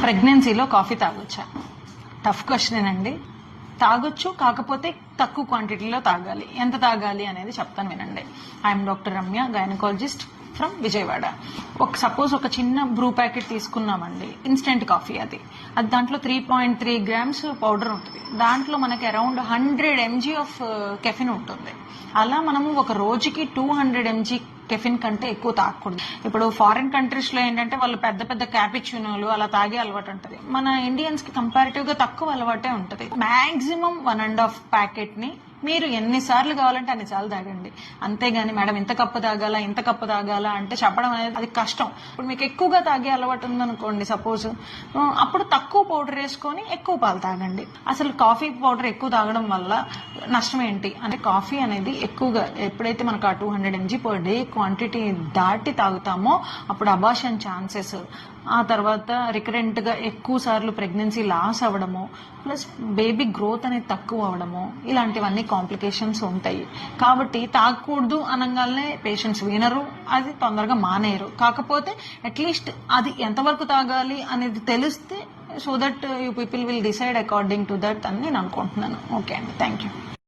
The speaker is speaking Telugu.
ప్రెగ్నెన్సీలో కాఫీ తాగొచ్చా? టఫ్ క్వశ్చన్ అండి. తాగొచ్చు, కాకపోతే తక్కువ క్వాంటిటీలో తాగాలి. ఎంత తాగాలి అనేది చెప్తాను వినండి. I'm doctor Ramya, gynaecologist from Vijayawada. Suppose ఒక చిన్న బ్రూ ప్యాకెట్ తీసుకున్నామండి, ఇన్స్టెంట్ కాఫీ. అది దాంట్లో 3.3 grams పౌడర్ ఉంటుంది. దాంట్లో మనకి అరౌండ్ 100 mg ఆఫ్ కెఫిన్ ఉంటుంది. అలా మనము ఒక రోజుకి 200 mg కెఫిన్ కంటే ఎక్కువ తాగకూడదు. ఇప్పుడు ఫారిన్ కంట్రీస్ లో ఏంటంటే వాళ్ళు పెద్ద పెద్ద క్యాపిచినోలు అలా తాగే అలవాటు ఉంటుంది. మన ఇండియన్స్ కి కంపారిటివ్ గా తక్కువ అలవాటే ఉంటుంది. మాక్సిమం 1.5 ప్యాకెట్ ని మీరు ఎన్నిసార్లు కావాలంటే అన్నిసార్లు తాగండి. అంతేగాని మేడం ఇంత కప్పు తాగాల ఇంత కప్పు తాగాల అంటే చెప్పడం అనేది అది కష్టం. ఇప్పుడు మీకు ఎక్కువగా తాగే అలవాటు ఉందనుకోండి సపోజ్, అప్పుడు తక్కువ పౌడర్ వేసుకొని ఎక్కువ పాలు తాగండి. అసలు కాఫీ పౌడర్ ఎక్కువ తాగడం వల్ల నష్టం ఏంటి అంటే, కాఫీ అనేది ఎక్కువగా ఎప్పుడైతే మనకు ఆ 200 mg per day క్వాంటిటీ దాటి తాగుతామో అప్పుడు అబార్షన్ ఛాన్సెస్, ఆ తర్వాత రికరెంట్ గా ఎక్కువ సార్లు ప్రెగ్నెన్సీ లాస్ అవ్వడము, ప్లస్ బేబీ గ్రోత్ అనేది తక్కువ అవడము, ఇలాంటివన్నీ కాంప్లికేషన్స్ ఉంటాయి. కాబట్టి తాగకూడదు అనగానే పేషెంట్స్ వినరు, అది తొందరగా మానేయరు. కాకపోతే అట్లీస్ట్ అది ఎంతవరకు తాగాలి అనేది తెలిస్తే so that you people will decide according to that అని నేను అనుకుంటున్నాను. ఓకే అండి, థ్యాంక్ యూ.